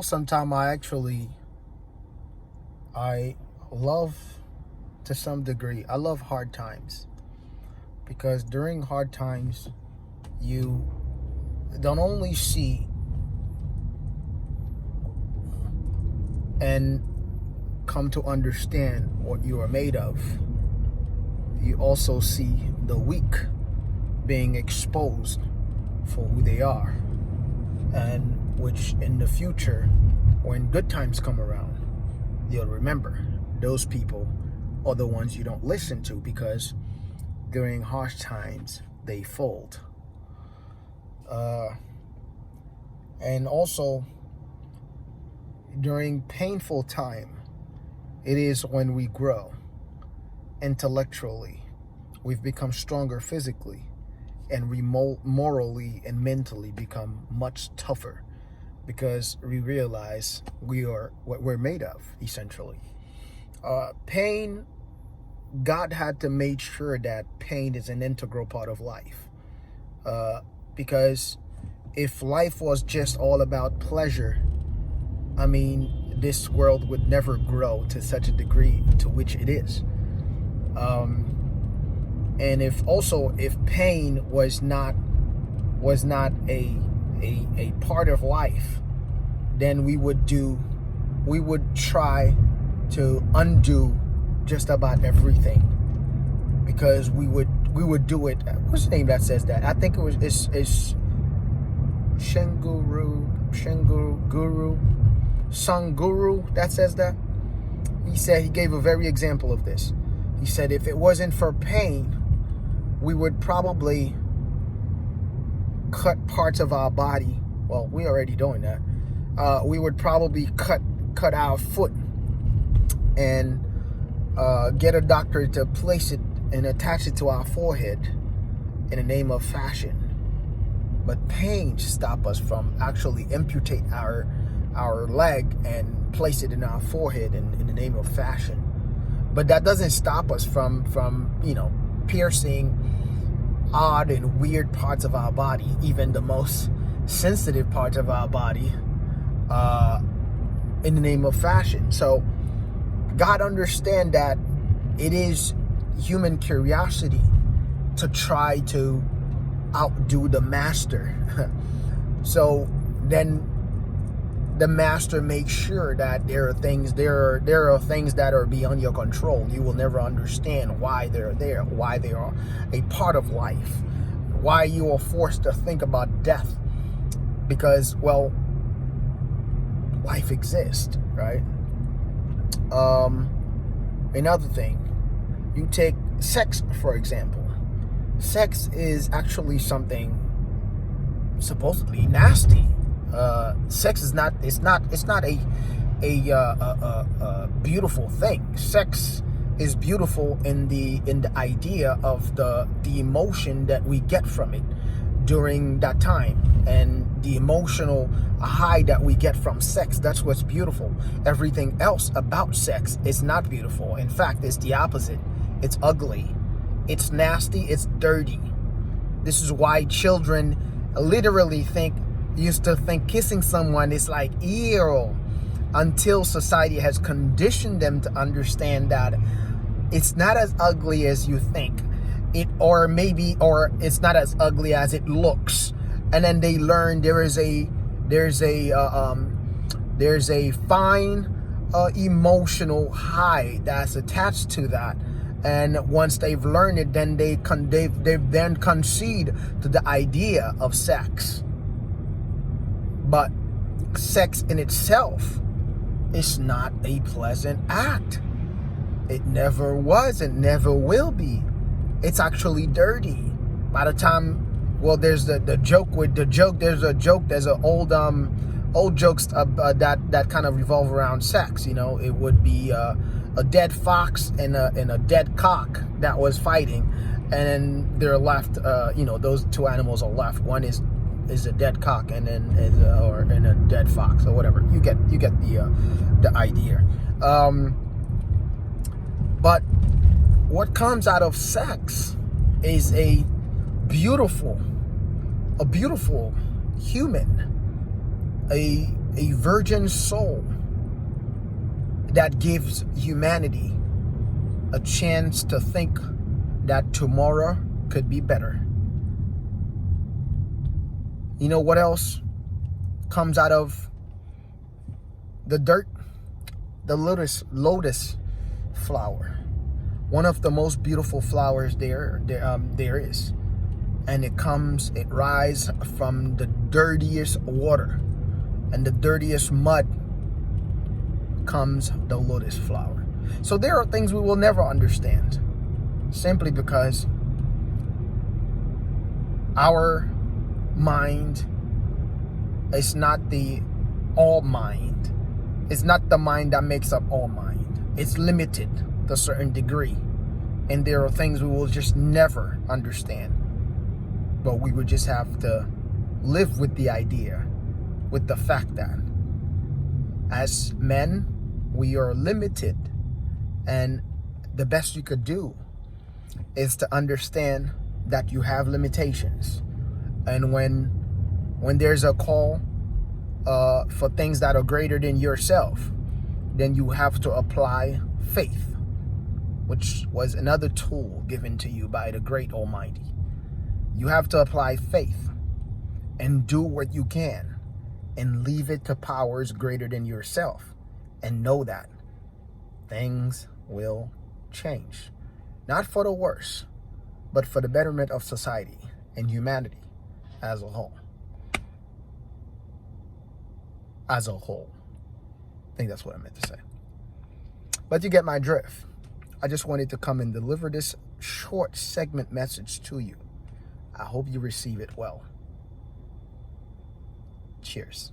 Sometimes I love, to some degree, I love hard times, because during hard times, you don't only see and come to understand what you are made of, you also see the weak being exposed for who they are, and which in the future, when good times come around, you'll remember those people are the ones you don't listen to, because during harsh times they fold. And also, during painful time, it is when we grow intellectually. We've become stronger physically, and we morally and mentally become much tougher, because we realize we are what we're made of, essentially. Pain, God had to make sure that pain is an integral part of life. Because if life was just all about pleasure, this world would never grow to such a degree to which it is. And if pain was not a part of life, then we would try to undo just about everything, because we would do it. What's the name that says that? I think it's Sanguru that says that. He gave a very example of this. He said if it wasn't for pain, we would probably cut parts of our body. Well, we're already doing that. We would probably cut our foot and get a doctor to place it and attach it to our forehead in the name of fashion. But pain stops us from actually amputate our leg and place it in our forehead in the name of fashion. But that doesn't stop us from piercing odd and weird parts of our body, even the most sensitive parts of our body, in the name of fashion. So God understands that it is human curiosity to try to outdo the master. So then the master makes sure that there are things that are beyond your control. You will never understand why they're there, why they are a part of life, why you are forced to think about death, because, well, life exists, right? Another thing, you take sex, for example. Sex is actually something supposedly nasty. Sex is not a beautiful thing. Sex is beautiful in the idea of the emotion that we get from it during that time, and the emotional high that we get from sex. That's what's beautiful. Everything else about sex is not beautiful. In fact, it's the opposite. It's ugly, it's nasty, it's dirty. This is why children literally used to think kissing someone is like ew, until society has conditioned them to understand that it's not as ugly as you think it, or it's not as ugly as it looks. And then they learn there's a fine emotional high that's attached to that. And once they've learned it, then they've then concede to the idea of sex. But sex in itself is not a pleasant act. It never was and never will be. It's actually dirty. By the time, well, there's there's an old jokes that kind of revolve around sex. It would be a dead fox and a dead cock that was fighting, and then they're left. Those two animals are left. One is a dead cock, and then and a dead fox, or whatever. You get the idea. But what comes out of sex is a beautiful human, a a virgin soul that gives humanity a chance to think that tomorrow could be better. You know what else comes out of the dirt? The lotus flower. One of the most beautiful flowers there is. And it rises from the dirtiest water. And the dirtiest mud comes the lotus flower. So there are things we will never understand, simply because our mind is not the all mind. It's not the mind that makes up all mind. It's limited to a certain degree. And there are things we will just never understand. But we would just have to live with the idea, with the fact that as men, we are limited. And the best you could do is to understand that you have limitations. And when there's a call for things that are greater than yourself, then you have to apply faith, which was another tool given to you by the great Almighty. You have to apply faith and do what you can and leave it to powers greater than yourself, and know that things will change. Not for the worse, but for the betterment of society and humanity as a whole. As a whole. I think that's what I meant to say. But you get my drift. I just wanted to come and deliver this short segment message to you. I hope you receive it well. Cheers.